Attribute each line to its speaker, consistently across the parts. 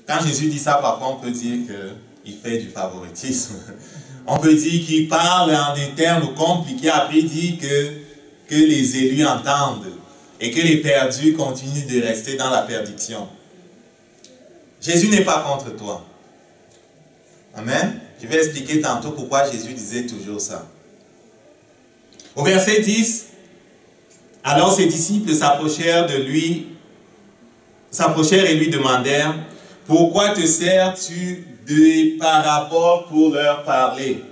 Speaker 1: Quand Jésus dit ça, parfois on peut dire qu'il fait du favoritisme. On peut dire qu'il parle en des termes compliqués, après il dit que les élus entendent et que les perdus continuent de rester dans la perdition. Jésus n'est pas contre toi. Amen. Je vais expliquer tantôt pourquoi Jésus disait toujours ça. Au verset 10, alors ses disciples s'approchèrent et lui demandèrent, pourquoi te sers-tu des paraboles pour leur parler?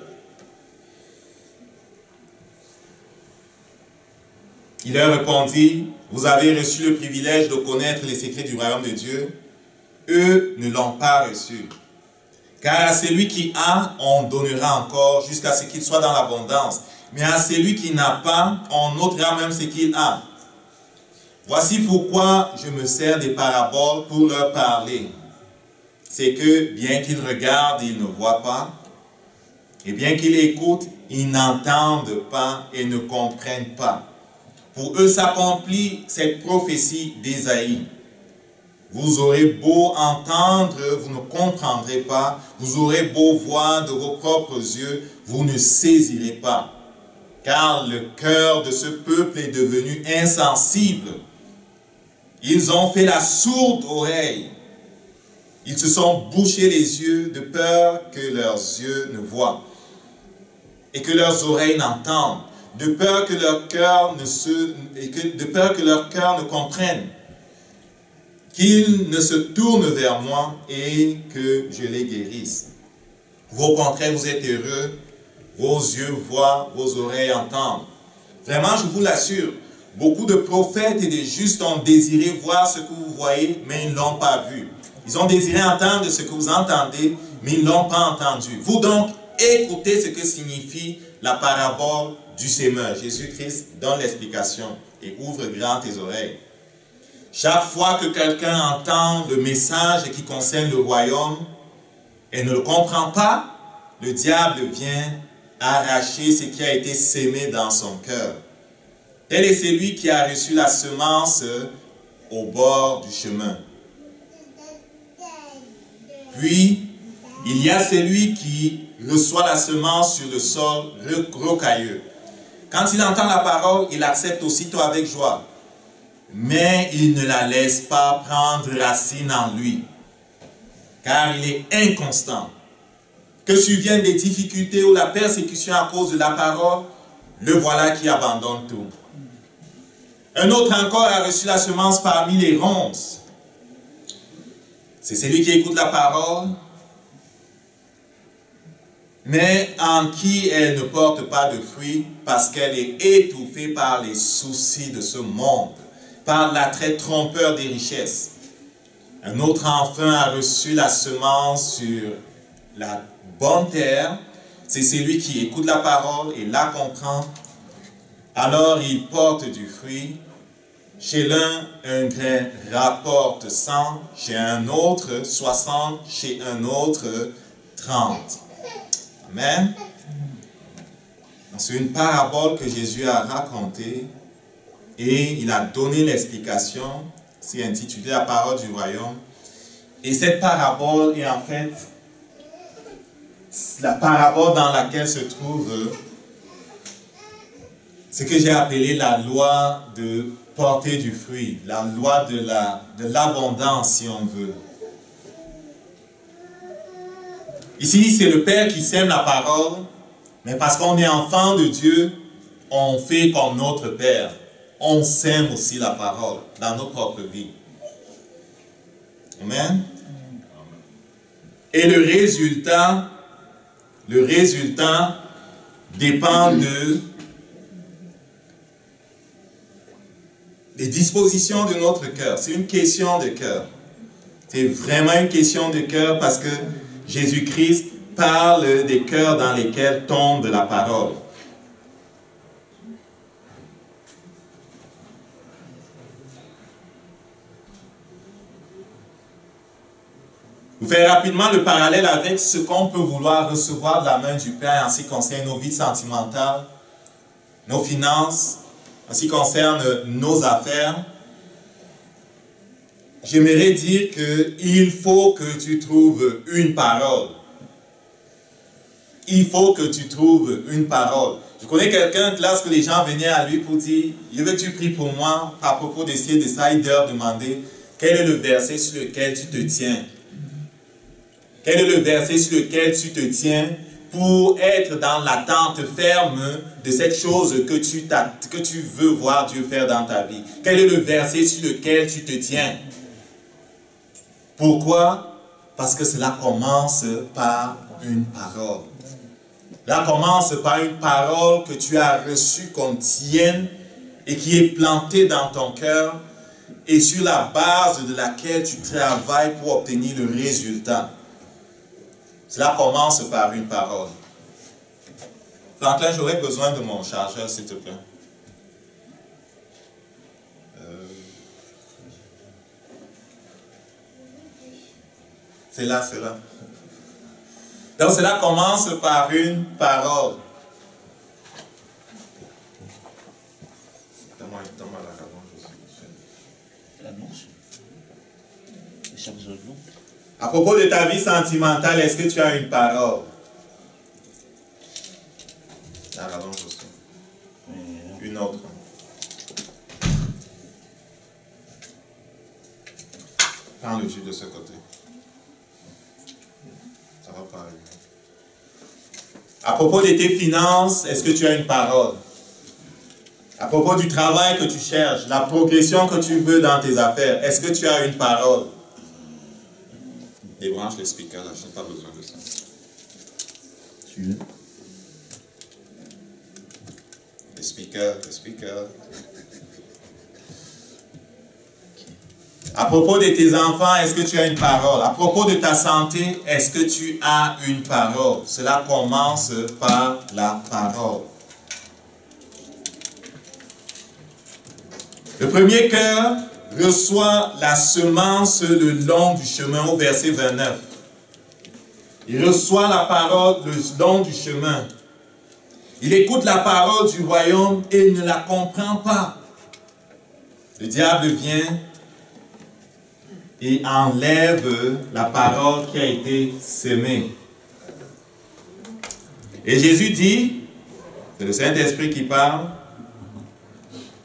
Speaker 1: Il leur répondit, vous avez reçu le privilège de connaître les secrets du royaume de Dieu. Eux ne l'ont pas reçu. Car à celui qui a, on donnera encore jusqu'à ce qu'il soit dans l'abondance. Mais à celui qui n'a pas, on ôtera même ce qu'il a. Voici pourquoi je me sers des paraboles pour leur parler. C'est que bien qu'ils regardent, ils ne voient pas. Et bien qu'ils écoutent, ils n'entendent pas et ne comprennent pas. Pour eux s'accomplit cette prophétie d'Ésaïe. Vous aurez beau entendre, vous ne comprendrez pas. Vous aurez beau voir de vos propres yeux, vous ne saisirez pas. Car le cœur de ce peuple est devenu insensible. Ils ont fait la sourde oreille. Ils se sont bouchés les yeux de peur que leurs yeux ne voient et que leurs oreilles n'entendent, de peur que leur cœur ne comprenne, qu'ils ne se tournent vers moi et que je les guérisse. Vous, au contraire, vous êtes heureux, vos yeux voient, vos oreilles entendent. Vraiment, je vous l'assure, beaucoup de prophètes et de justes ont désiré voir ce que vous voyez, mais ils ne l'ont pas vu. Ils ont désiré entendre ce que vous entendez, mais ils ne l'ont pas entendu. Vous donc, écoutez ce que signifie la parabole du semeur. Jésus-Christ donne l'explication et ouvre grand tes oreilles. Chaque fois que quelqu'un entend le message qui concerne le royaume et ne le comprend pas, le diable vient arracher ce qui a été sémé dans son cœur. Tel est celui qui a reçu la semence au bord du chemin. Puis, il y a celui qui reçoit la semence sur le sol rocailleux. Quand il entend la parole, il accepte aussitôt avec joie. Mais il ne la laisse pas prendre racine en lui, car il est inconstant. Que surviennent des difficultés ou la persécution à cause de la parole, le voilà qui abandonne tout. Un autre encore a reçu la semence parmi les ronces. C'est celui qui écoute la parole, mais en qui elle ne porte pas de fruits parce qu'elle est étouffée par les soucis de ce monde, par l'attrait trompeur des richesses. Un autre enfin a reçu la semence sur la bonne terre. C'est celui qui écoute la parole et la comprend. Alors il porte du fruit. Chez l'un, un grain rapporte 100, chez un autre 60, chez un autre 30. Amen. C'est une parabole que Jésus a racontée et il a donné l'explication. C'est intitulé la parole du royaume. Et cette parabole est en fait la parabole dans laquelle se trouve ce que j'ai appelé la loi de porter du fruit, la loi de l'abondance si on veut. Ici, c'est le Père qui sème la parole, mais parce qu'on est enfant de Dieu, on fait comme notre Père. On sème aussi la parole dans notre propre vie. Amen. Et le résultat dépend des dispositions de notre cœur. C'est une question de cœur. C'est vraiment une question de cœur parce que Jésus-Christ parle des cœurs dans lesquels tombe la parole. Je vais rapidement le parallèle avec ce qu'on peut vouloir recevoir de la main du Père en ce qui concerne nos vies sentimentales, nos finances, en ce qui concerne nos affaires. j'aimerais dire qu'il faut que tu trouves une parole. Il faut que tu trouves une parole. Je connais quelqu'un, lorsque les gens venaient à lui pour dire, « Je veux que tu pries pour moi à propos de ci et de ça », il leur demandait, « Quel est le verset sur lequel tu te tiens? Quel est le verset sur lequel tu te tiens pour être dans l'attente ferme de cette chose que tu veux voir Dieu faire dans ta vie? Quel est le verset sur lequel tu te tiens? » Pourquoi? Parce que cela commence par une parole. Là commence par une parole que tu as reçue comme tienne et qui est plantée dans ton cœur et sur la base de laquelle tu travailles pour obtenir le résultat. Cela commence par une parole. Franklin, j'aurais besoin de mon chargeur, s'il te plaît. C'est là, c'est là. Donc cela commence par une parole. Donne-moi la
Speaker 2: l'annonce.
Speaker 1: À propos de ta vie sentimentale, est-ce que tu as une parole? La rallonge aussi. Une autre. Prends le jus de ce côté. Ça va pas arriver. À propos de tes finances, est-ce que tu as une parole? À propos du travail que tu cherches, la progression que tu veux dans tes affaires, est-ce que tu as une parole? Débranche le speaker là, je n'ai pas besoin de ça.
Speaker 2: Tu veux?
Speaker 1: Le speaker. À propos de tes enfants, est-ce que tu as une parole? À propos de ta santé, est-ce que tu as une parole? Cela commence par la parole. Le premier cœur reçoit la semence le long du chemin au verset 29. Il reçoit la parole le long du chemin. Il écoute la parole du royaume et ne la comprend pas. Le diable vient et enlève la parole qui a été semée. Et Jésus dit, c'est le Saint-Esprit qui parle,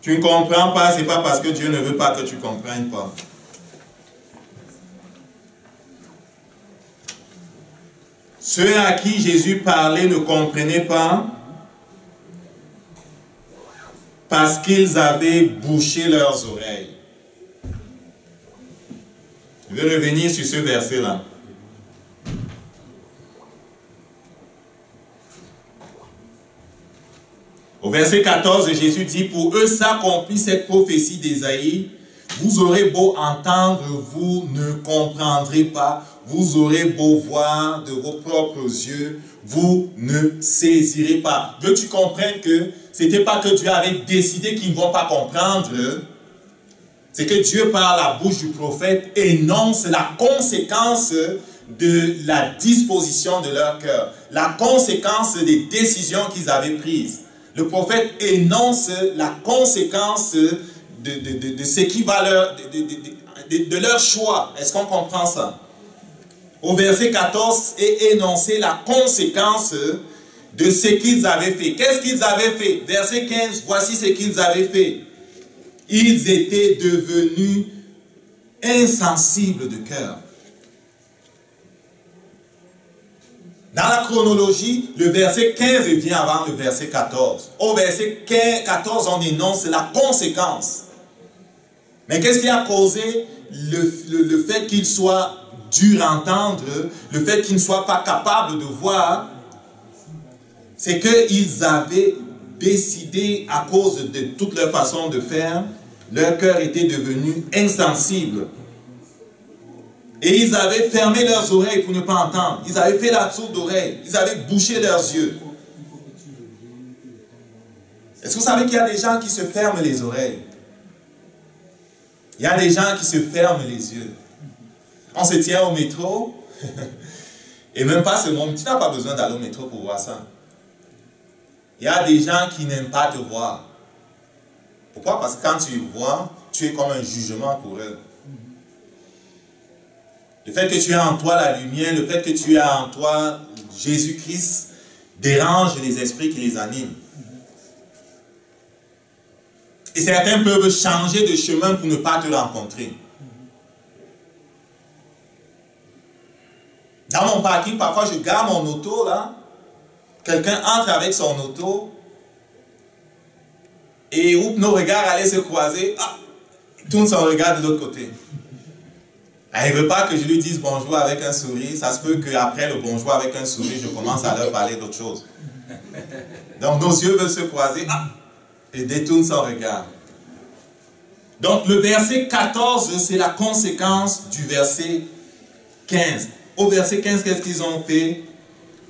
Speaker 1: tu ne comprends pas, ce n'est pas parce que Dieu ne veut pas que tu ne comprennes pas. Ceux à qui Jésus parlait ne comprenaient pas parce qu'ils avaient bouché leurs oreilles. Je vais revenir sur ce verset-là. Au verset 14, Jésus dit, pour eux s'accomplit cette prophétie d'Ésaïe, vous aurez beau entendre, vous ne comprendrez pas, vous aurez beau voir de vos propres yeux, vous ne saisirez pas. Veux que tu comprennes que ce n'était pas que Dieu avait décidé qu'ils ne vont pas comprendre, c'est que Dieu par la bouche du prophète énonce la conséquence de la disposition de leur cœur, la conséquence des décisions qu'ils avaient prises. Le prophète énonce la conséquence de ce qui va de leur choix. Est-ce qu'on comprend ça? Au verset 14 est énoncé la conséquence de ce qu'ils avaient fait. Qu'est-ce qu'ils avaient fait? Verset 15, voici ce qu'ils avaient fait. Ils étaient devenus insensibles de cœur. Dans la chronologie, le verset 15 vient avant le verset 14. Au verset 14, on énonce la conséquence. Mais qu'est-ce qui a causé le fait qu'ils soient durs à entendre, le fait qu'ils ne soient pas capables de voir? C'est qu'ils avaient décidé, à cause de toute leur façon de faire, leur cœur était devenu insensible. Et ils avaient fermé leurs oreilles pour ne pas entendre. Ils avaient fait la sourde oreille. Ils avaient bouché leurs yeux. Est-ce que vous savez qu'il y a des gens qui se ferment les oreilles? Il y a des gens qui se ferment les yeux. On se tient au métro. Et même pas ce monde. Tu n'as pas besoin d'aller au métro pour voir ça. Il y a des gens qui n'aiment pas te voir. Pourquoi? Parce que quand tu vois, tu es comme un jugement pour eux. Le fait que tu aies en toi la lumière, le fait que tu aies en toi Jésus-Christ dérange les esprits qui les animent. Et certains peuvent changer de chemin pour ne pas te rencontrer. Dans mon parking, parfois je garde mon auto là. Quelqu'un entre avec son auto. Et où nos regards allaient se croiser, il tourne son regard de l'autre côté. Il ne veut pas que je lui dise bonjour avec un sourire. Ça se peut qu'après le bonjour avec un sourire, je commence à leur parler d'autre chose. Donc nos yeux veulent se croiser et détourne son regard. Donc le verset 14, c'est la conséquence du verset 15. Au verset 15, qu'est-ce qu'ils ont fait?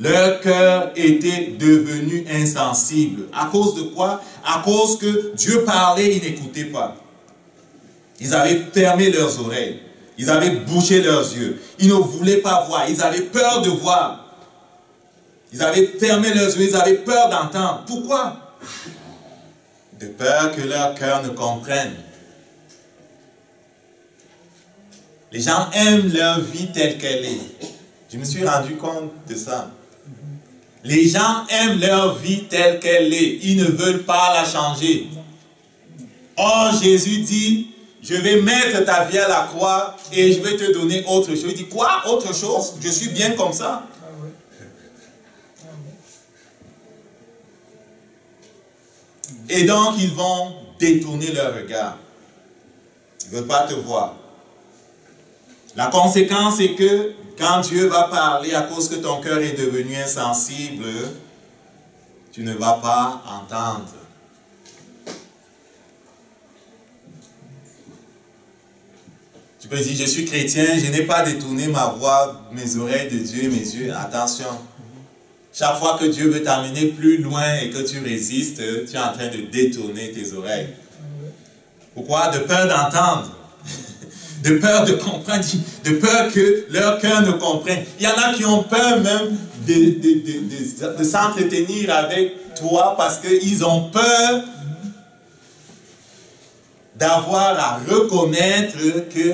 Speaker 1: Leur cœur était devenu insensible. À cause de quoi? À cause que Dieu parlait, ils n'écoutaient pas. Ils avaient fermé leurs oreilles. Ils avaient bouché leurs yeux. Ils ne voulaient pas voir. Ils avaient peur de voir. Ils avaient fermé leurs yeux. Ils avaient peur d'entendre. Pourquoi? De peur que leur cœur ne comprenne. Les gens aiment leur vie telle qu'elle est. Je me suis rendu compte de ça. Les gens aiment leur vie telle qu'elle est. Ils ne veulent pas la changer. Or, Jésus dit, je vais mettre ta vie à la croix et je vais te donner autre chose. Il dit, quoi? Autre chose? Je suis bien comme ça. Et donc, ils vont détourner leur regard. Ils ne veulent pas te voir. La conséquence, c'est que quand Dieu va parler, à cause que ton cœur est devenu insensible, tu ne vas pas entendre. Tu peux dire, je suis chrétien, je n'ai pas détourné ma voix, mes oreilles de Dieu, mes yeux. Attention. Chaque fois que Dieu veut t'amener plus loin et que tu résistes, tu es en train de détourner tes oreilles. Pourquoi? De peur d'entendre. De peur de comprendre, de peur que leur cœur ne comprenne. Il y en a qui ont peur même de s'entretenir avec toi parce qu'ils ont peur d'avoir à reconnaître que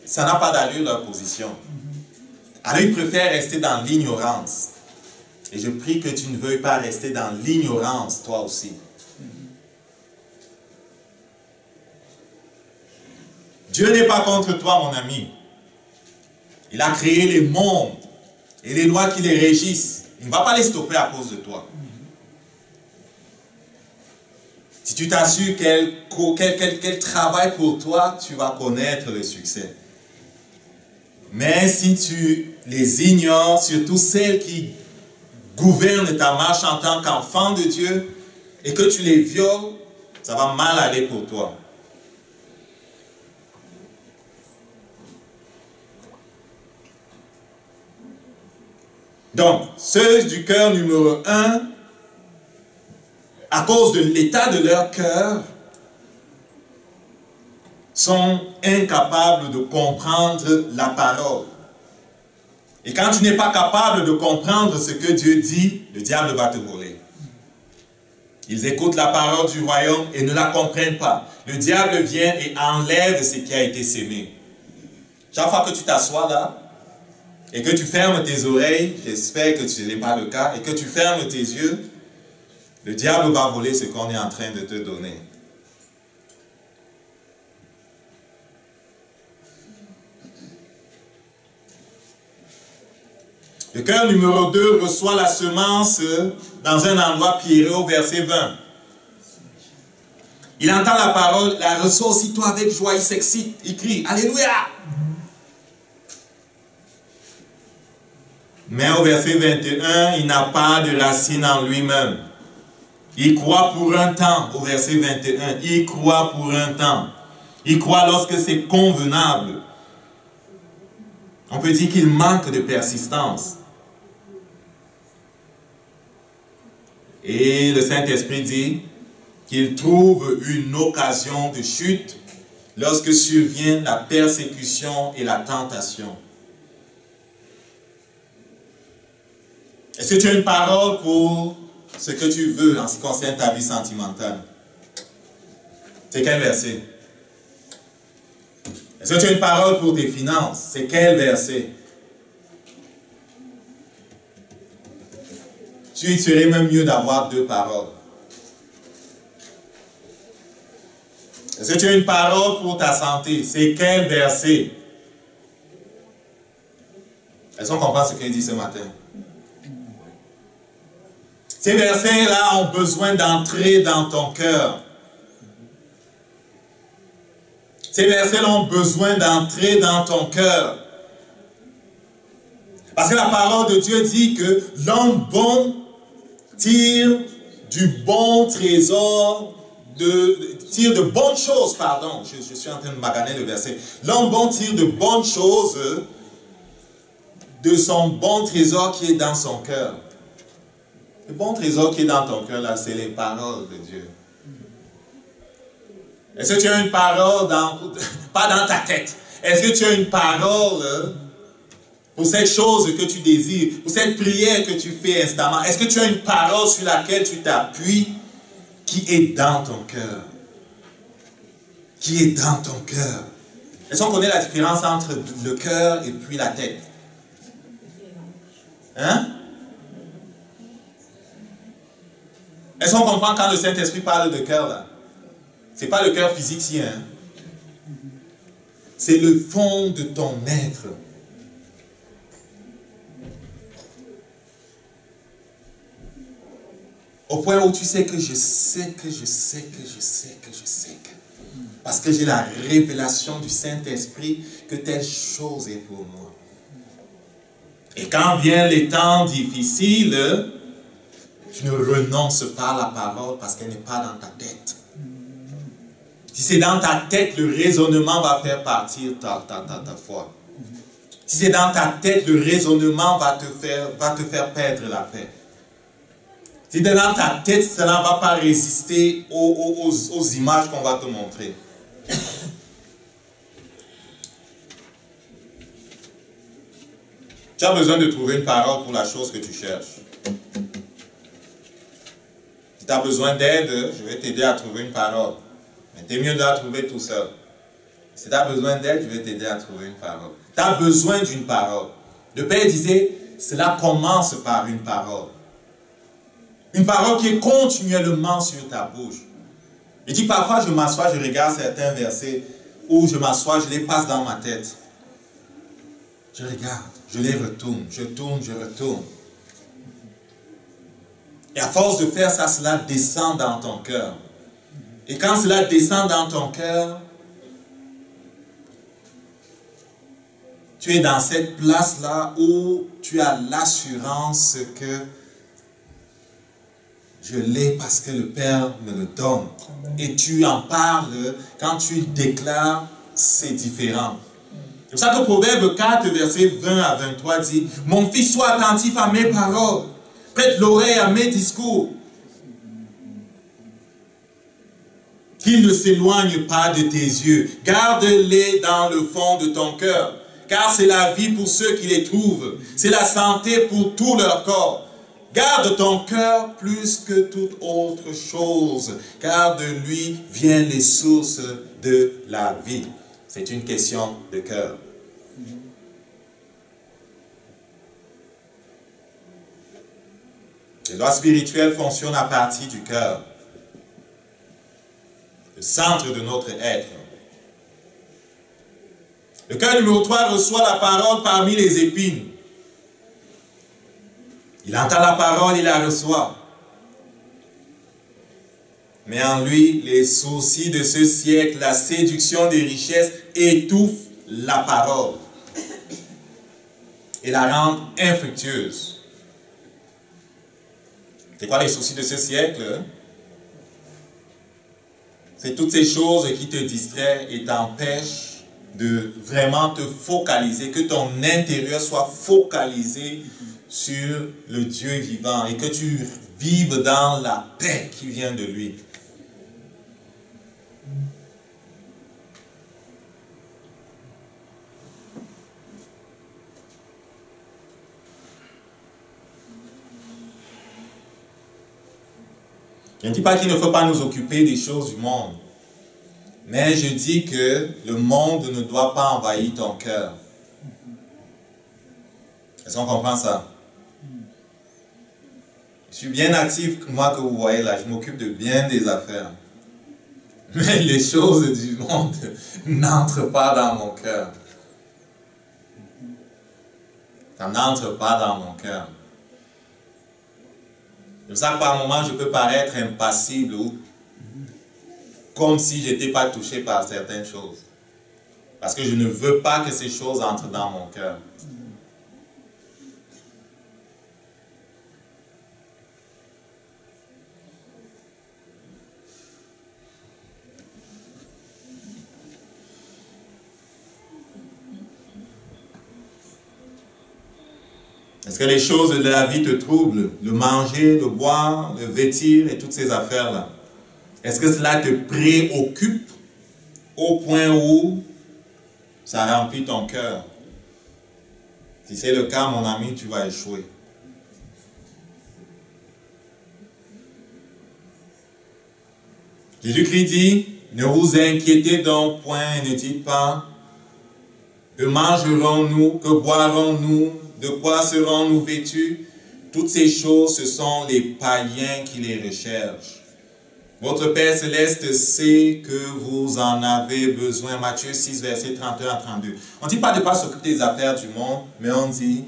Speaker 1: ça n'a pas d'allure leur position. Alors ils préfèrent rester dans l'ignorance. Et je prie que tu ne veuilles pas rester dans l'ignorance toi aussi. Dieu n'est pas contre toi, mon ami. Il a créé les mondes et les lois qui les régissent. Il ne va pas les stopper à cause de toi. Si tu t'assures qu'elle travaille pour toi, tu vas connaître le succès. Mais si tu les ignores, surtout celles qui gouvernent ta marche en tant qu'enfant de Dieu, et que tu les violes, ça va mal aller pour toi. Donc, ceux du cœur numéro 1, à cause de l'état de leur cœur, sont incapables de comprendre la parole. Et quand tu n'es pas capable de comprendre ce que Dieu dit, le diable va te voler. Ils écoutent la parole du royaume et ne la comprennent pas. Le diable vient et enlève ce qui a été sémé. Chaque fois que tu t'assois là, et que tu fermes tes oreilles, j'espère que ce n'est pas le cas, et que tu fermes tes yeux, le diable va voler ce qu'on est en train de te donner. Le cœur numéro 2 reçoit la semence dans un endroit pierreux au verset 20. Il entend la parole, la reçoit aussitôt avec joie, il s'excite, il crie « Alléluia !» Mais au verset 21, il n'a pas de racine en lui-même. Il croit pour un temps, au verset 21, il croit pour un temps. Il croit lorsque c'est convenable. On peut dire qu'il manque de persistance. Et le Saint-Esprit dit qu'il trouve une occasion de chute lorsque survient la persécution et la tentation. Est-ce que tu as une parole pour ce que tu veux en ce qui concerne ta vie sentimentale? C'est quel verset? Est-ce que tu as une parole pour tes finances? C'est quel verset? Il serait même mieux d'avoir deux paroles. Est-ce que tu as une parole pour ta santé? C'est quel verset? Est-ce qu'on comprend ce qu'il dit ce matin? Ces versets-là ont besoin d'entrer dans ton cœur. Ces versets-là ont besoin d'entrer dans ton cœur. Parce que la parole de Dieu dit que l'homme bon tire du bon trésor, tire de bonnes choses, pardon. Je suis en train de maganer le verset. L'homme bon tire de bonnes choses de son bon trésor qui est dans son cœur. Le bon trésor qui est dans ton cœur, là, c'est les paroles de Dieu. Est-ce que tu as une parole pas dans ta tête? Est-ce que tu as une parole pour cette chose que tu désires, pour cette prière que tu fais instamment? Est-ce que tu as une parole sur laquelle tu t'appuies qui est dans ton cœur? Qui est dans ton cœur? Est-ce qu'on connaît la différence entre le cœur et puis la tête? Hein? Est-ce qu'on comprend quand le Saint-Esprit parle de cœur là? Ce n'est pas le cœur physique si, hein? C'est le fond de ton être. Au point où tu sais que je sais que. Parce que j'ai la révélation du Saint-Esprit que telle chose est pour moi. Et quand viennent les temps difficiles, tu ne renonces pas à la parole parce qu'elle n'est pas dans ta tête. Si c'est dans ta tête, le raisonnement va faire partir ta foi. Si c'est dans ta tête, le raisonnement va te faire perdre la paix. Si c'est dans ta tête, cela ne va pas résister aux images qu'on va te montrer. Tu as besoin de trouver une parole pour la chose que tu cherches. Si tu as besoin d'aide, je vais t'aider à trouver une parole. Mais c'est mieux de la trouver tout seul. Si tu as besoin d'aide, je vais t'aider à trouver une parole. Tu as besoin d'une parole. Le Père disait, cela commence par une parole. Une parole qui est continuellement sur ta bouche. Il dit parfois je m'assois, je regarde certains versets, ou je m'assois, je les passe dans ma tête. Je regarde, je les retourne, je tourne, je retourne. Et à force de faire ça, cela descend dans ton cœur. Et quand cela descend dans ton cœur, tu es dans cette place-là où tu as l'assurance que je l'ai parce que le Père me le donne. Et tu en parles, quand tu déclares, c'est différent. C'est pour ça que Proverbe 4, verset 20 à 23 dit, « Mon fils, sois attentif à mes paroles, prête l'oreille à mes discours. Qu'ils ne s'éloignent pas de tes yeux. Garde-les dans le fond de ton cœur, car c'est la vie pour ceux qui les trouvent. C'est la santé pour tout leur corps. Garde ton cœur plus que toute autre chose, car de lui viennent les sources de la vie. » C'est une question de cœur. Les lois spirituelles fonctionnent à partir du cœur, le centre de notre être. Le cœur numéro 3 reçoit la parole parmi les épines. Il entend la parole, il la reçoit. Mais en lui, les soucis de ce siècle, la séduction des richesses étouffent la parole et la rendent infructueuse. C'est quoi les soucis de ce siècle? C'est toutes ces choses qui te distraient et t'empêchent de vraiment te focaliser, que ton intérieur soit focalisé sur le Dieu vivant et que tu vives dans la paix qui vient de lui. Je ne dis pas qu'il ne faut pas nous occuper des choses du monde. Mais je dis que le monde ne doit pas envahir ton cœur. Est-ce qu'on comprend ça? Je suis bien actif, moi que vous voyez là, je m'occupe de bien des affaires. Mais les choses du monde n'entrent pas dans mon cœur. Ça n'entre pas dans mon cœur. C'est pour ça que par moments je peux paraître impassible ou comme si je n'étais pas touché par certaines choses. Parce que je ne veux pas que ces choses entrent dans mon cœur. Est-ce que les choses de la vie te troublent? Le manger, le boire, le vêtir et toutes ces affaires-là. Est-ce que cela te préoccupe au point où ça remplit ton cœur? Si c'est le cas, mon ami, tu vas échouer. Jésus-Christ dit, ne vous inquiétez donc point et ne dites pas, que mangerons-nous, que boirons-nous, de quoi serons-nous vêtus? Toutes ces choses, ce sont les païens qui les recherchent. Votre Père Céleste sait que vous en avez besoin. Matthieu 6, versets 31 à 32. On ne dit pas de ne pas s'occuper des affaires du monde, mais on dit,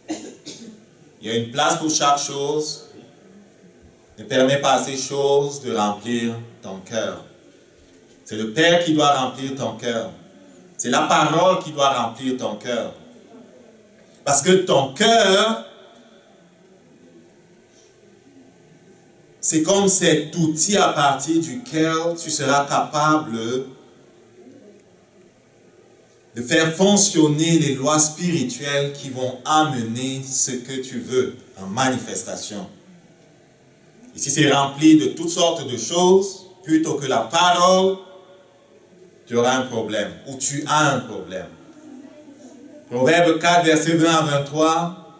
Speaker 1: il y a une place pour chaque chose. Ne permets pas à ces choses de remplir ton cœur. C'est le Père qui doit remplir ton cœur. C'est la parole qui doit remplir ton cœur. Parce que ton cœur, c'est comme cet outil à partir duquel tu seras capable de faire fonctionner les lois spirituelles qui vont amener ce que tu veux en manifestation. Et si c'est rempli de toutes sortes de choses, plutôt que la parole, tu auras un problème, ou tu as un problème. Proverbe 4, verset 20 à 23,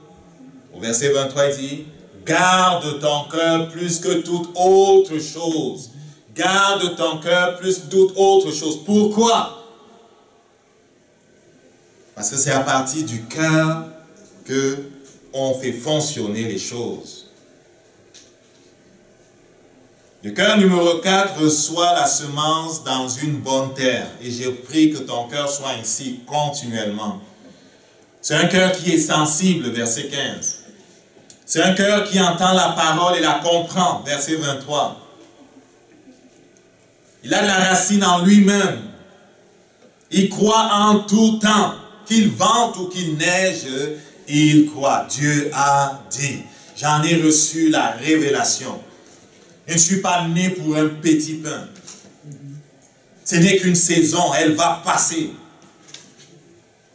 Speaker 1: au verset 23, il dit, garde ton cœur plus que toute autre chose. Garde ton cœur plus que toute autre chose. Pourquoi? Parce que c'est à partir du cœur que on fait fonctionner les choses. Le cœur numéro 4 reçoit la semence dans une bonne terre. Et je prie que ton cœur soit ainsi continuellement. C'est un cœur qui est sensible, verset 15. C'est un cœur qui entend la parole et la comprend, verset 23. Il a de la racine en lui-même. Il croit en tout temps. Qu'il vente ou qu'il neige, il croit. Dieu a dit. J'en ai reçu la révélation. Je ne suis pas né pour un petit pain. Ce n'est qu'une saison, elle va passer.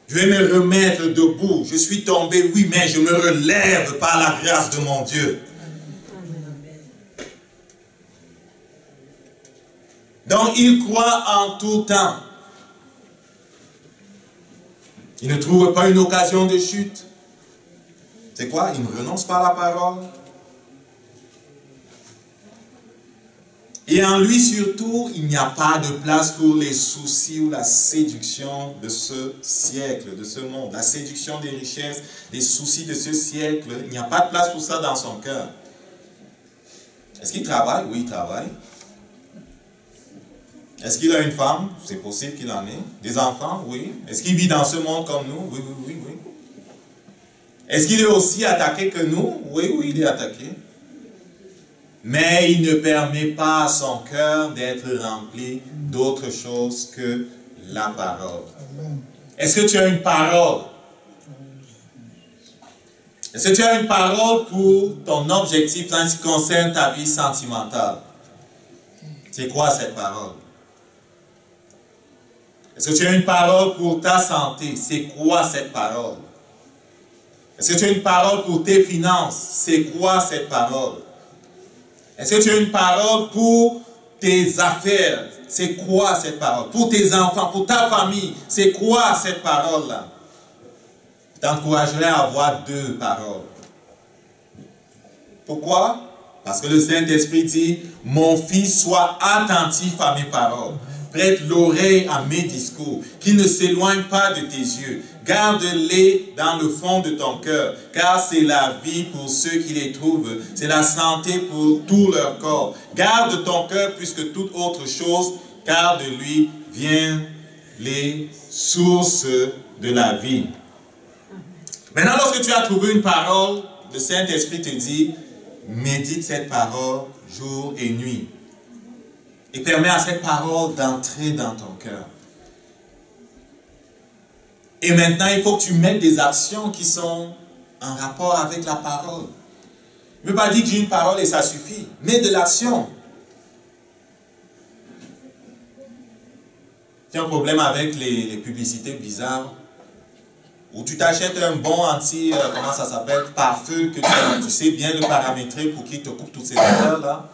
Speaker 1: Je vais me remettre debout. Je suis tombé, oui, mais je me relève par la grâce de mon Dieu. Donc, il croit en tout temps. Il ne trouve pas une occasion de chute. C'est quoi? Il ne renonce pas à la parole. Et en lui surtout, il n'y a pas de place pour les soucis ou la séduction de ce siècle, de ce monde. La séduction des richesses, les soucis de ce siècle, il n'y a pas de place pour ça dans son cœur. Est-ce qu'il travaille? Oui, il travaille. Est-ce qu'il a une femme? C'est possible qu'il en ait. Des enfants? Oui. Est-ce qu'il vit dans ce monde comme nous? Oui, oui, oui, oui. Est-ce qu'il est aussi attaqué que nous? Oui, oui, il est attaqué. Mais il ne permet pas à son cœur d'être rempli d'autre chose que la parole. Est-ce que tu as une parole? Est-ce que tu as une parole pour ton objectif en ce qui concerne ta vie sentimentale? C'est quoi cette parole? Est-ce que tu as une parole pour ta santé? C'est quoi cette parole? Est-ce que tu as une parole pour tes finances? C'est quoi cette parole? Est-ce que tu as une parole pour tes affaires? C'est quoi cette parole? Pour tes enfants, pour ta famille, c'est quoi cette parole-là? Je t'encouragerais à avoir 2 paroles. Pourquoi? Parce que le Saint-Esprit dit, mon fils, sois attentif à mes paroles. prête l'oreille à mes discours, qu'ils ne s'éloignent pas de tes yeux. Garde-les dans le fond de ton cœur, car c'est la vie pour ceux qui les trouvent, c'est la santé pour tout leur corps. Garde ton cœur plus que toute autre chose, car de lui viennent les sources de la vie. Maintenant, lorsque tu as trouvé une parole, le Saint-Esprit te dit, médite cette parole jour et nuit. Et permet à cette parole d'entrer dans ton cœur. Et maintenant, il faut que tu mettes des actions qui sont en rapport avec la parole. Je ne veux pas dire que j'ai une parole et ça suffit. Mets de l'action. Tu as un problème avec les publicités bizarres, où tu t'achètes un bon comment ça s'appelle, pare-feu, que tu sais bien le paramétrer pour qu'il te coupe toutes ces affaires-là,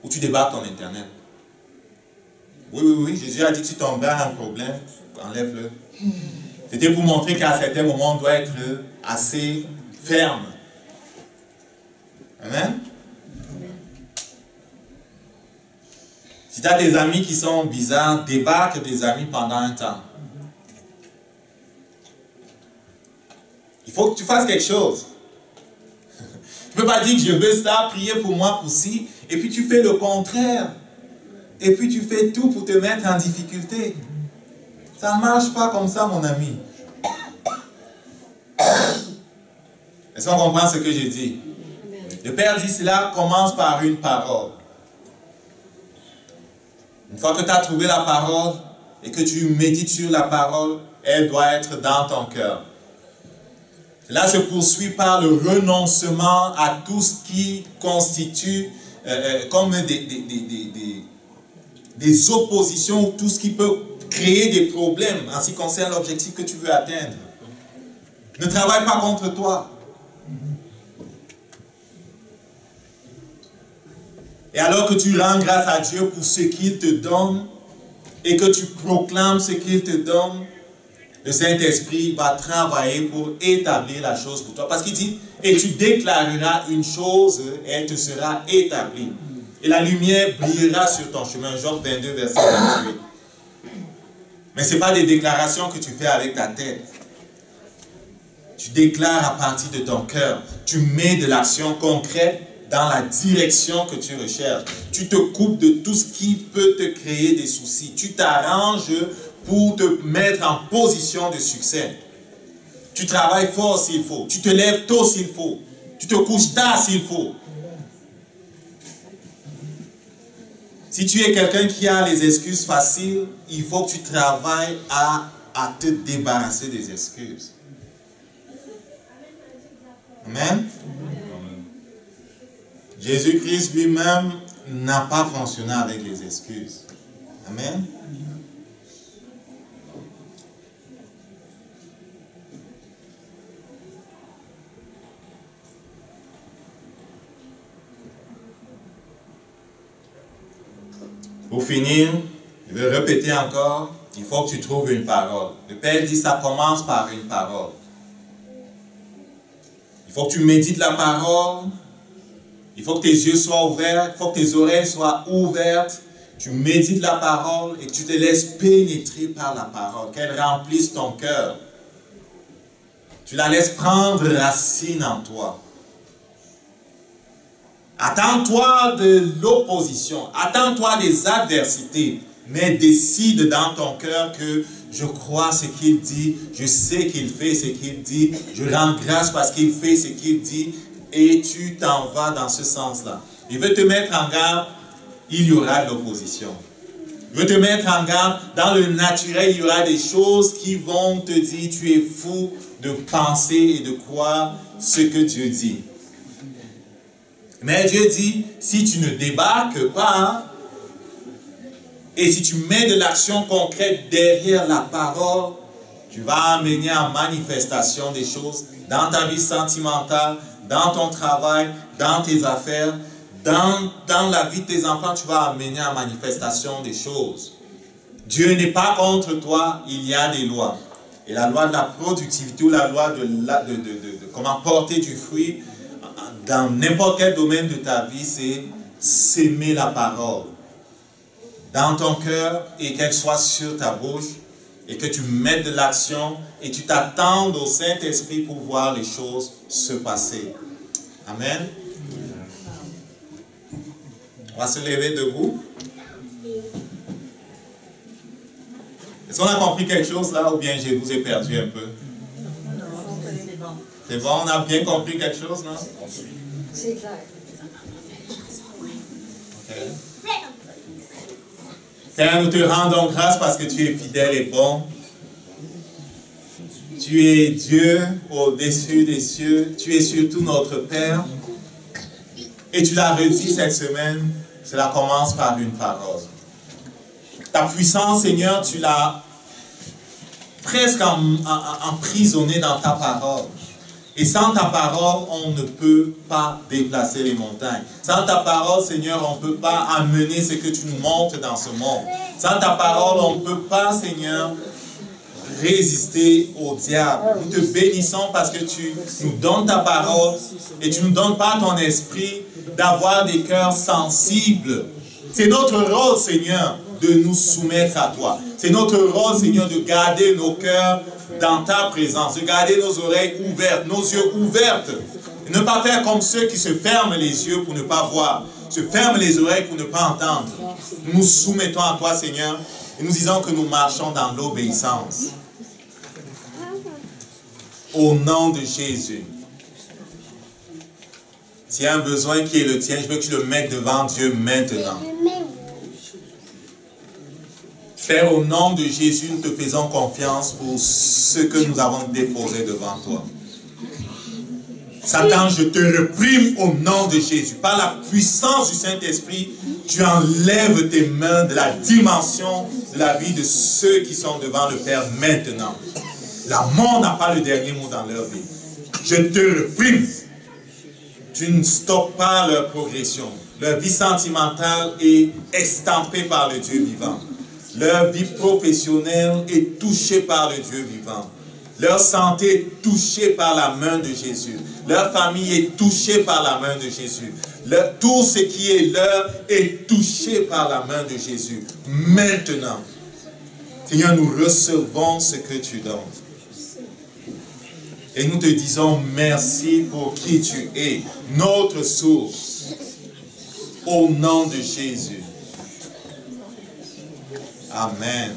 Speaker 1: où tu débarques ton Internet. Oui, Jésus a dit que si ton gars a un problème, enlève-le. C'était pour montrer qu'à certains moments, on doit être assez ferme. Amen. Si tu as des amis qui sont bizarres, débarque des amis pendant un temps. Il faut que tu fasses quelque chose. Tu ne peux pas dire que je veux ça, prier pour moi, pour ci, et puis tu fais le contraire. Et puis tu fais tout pour te mettre en difficulté. Ça ne marche pas comme ça, mon ami. Est-ce qu'on comprend ce que je dis? Le Père dit cela commence par une parole. Une fois que tu as trouvé la parole et que tu médites sur la parole, elle doit être dans ton cœur. Cela se poursuit par le renoncement à tout ce qui constitue comme des oppositions, tout ce qui peut créer des problèmes en ce qui concerne l'objectif que tu veux atteindre. Ne travaille pas contre toi. Et alors que tu rends grâce à Dieu pour ce qu'il te donne et que tu proclames ce qu'il te donne, le Saint-Esprit va travailler pour établir la chose pour toi. Parce qu'il dit, et tu déclareras une chose, et elle te sera établie. Et la lumière brillera sur ton chemin. Job 22, verset 28. Mais ce n'est pas des déclarations que tu fais avec ta tête. Tu déclares à partir de ton cœur. Tu mets de l'action concrète dans la direction que tu recherches. Tu te coupes de tout ce qui peut te créer des soucis. Tu t'arranges pour te mettre en position de succès. Tu travailles fort s'il faut. Tu te lèves tôt s'il faut. Tu te couches tard s'il faut. Si tu es quelqu'un qui a les excuses faciles, il faut que tu travailles à te débarrasser des excuses. Amen. Jésus-Christ lui-même n'a pas fonctionné avec les excuses. Amen. Pour finir, je vais répéter encore, il faut que tu trouves une parole. Le Père dit, ça commence par une parole. Il faut que tu médites la parole. Il faut que tes yeux soient ouverts. Il faut que tes oreilles soient ouvertes. Tu médites la parole et tu te laisses pénétrer par la parole. Qu'elle remplisse ton cœur. Tu la laisses prendre racine en toi. Attends-toi de l'opposition. Attends-toi des adversités. Mais décide dans ton cœur que je crois ce qu'il dit. Je sais qu'il fait ce qu'il dit. Je rends grâce parce qu'il fait ce qu'il dit. Et tu t'en vas dans ce sens-là. Il veut te mettre en garde. Il y aura de l'opposition. Il veut te mettre en garde. Dans le naturel, il y aura des choses qui vont te dire tu es fou de penser et de croire ce que Dieu dit. Mais Dieu dit, si tu ne débarques pas, et si tu mets de l'action concrète derrière la parole, tu vas amener en manifestation des choses dans ta vie sentimentale, dans ton travail, dans tes affaires, dans la vie de tes enfants, tu vas amener en manifestation des choses. Dieu n'est pas contre toi, il y a des lois. Et la loi de la productivité ou la loi de comment porter du fruit, dans n'importe quel domaine de ta vie, c'est s'aimer la parole. dans ton cœur et qu'elle soit sur ta bouche et que tu mettes de l'action et tu t'attendes au Saint-Esprit pour voir les choses se passer. Amen. On va se lever debout. Est-ce qu'on a compris quelque chose là ou bien je vous ai perdu un peu? C'est bon, on a bien compris quelque chose, non?
Speaker 3: C'est clair.
Speaker 1: Okay. Seigneur, nous te rendons grâce parce que tu es fidèle et bon. Tu es Dieu au-dessus des cieux. Tu es surtout notre Père. Et tu l'as redit cette semaine, cela commence par une parole. Ta puissance, Seigneur, tu l'as presque emprisonnée dans ta parole. Et sans ta parole, on ne peut pas déplacer les montagnes. Sans ta parole, Seigneur, on ne peut pas amener ce que tu nous montres dans ce monde. Sans ta parole, on ne peut pas, Seigneur, résister au diable. Nous te bénissons parce que tu nous donnes ta parole et tu ne nous donnes pas ton esprit d'avoir des cœurs sensibles. C'est notre rôle, Seigneur, de nous soumettre à toi. C'est notre rôle, Seigneur, de garder nos cœurs dans ta présence, de garder nos oreilles ouvertes, nos yeux ouverts. Et ne pas faire comme ceux qui se ferment les yeux pour ne pas voir, se ferment les oreilles pour ne pas entendre. Nous nous soumettons à toi, Seigneur, et nous disons que nous marchons dans l'obéissance. Au nom de Jésus. S'il y a un besoin qui est le tien, je veux que tu le mettes devant Dieu maintenant. Père, au nom de Jésus, nous te faisons confiance pour ce que nous avons déposé devant toi. Satan, je te réprime au nom de Jésus. Par la puissance du Saint-Esprit, tu enlèves tes mains de la dimension de la vie de ceux qui sont devant le Père maintenant. La mort n'a pas le dernier mot dans leur vie. Je te réprime. Tu ne stoppes pas leur progression. Leur vie sentimentale est estampée par le Dieu vivant. Leur vie professionnelle est touchée par le Dieu vivant. Leur santé est touchée par la main de Jésus. Leur famille est touchée par la main de Jésus. Tout ce qui est leur est touché par la main de Jésus. Maintenant, Seigneur, nous recevons ce que tu donnes. Et nous te disons merci pour qui tu es, notre source. Au nom de Jésus. Amen.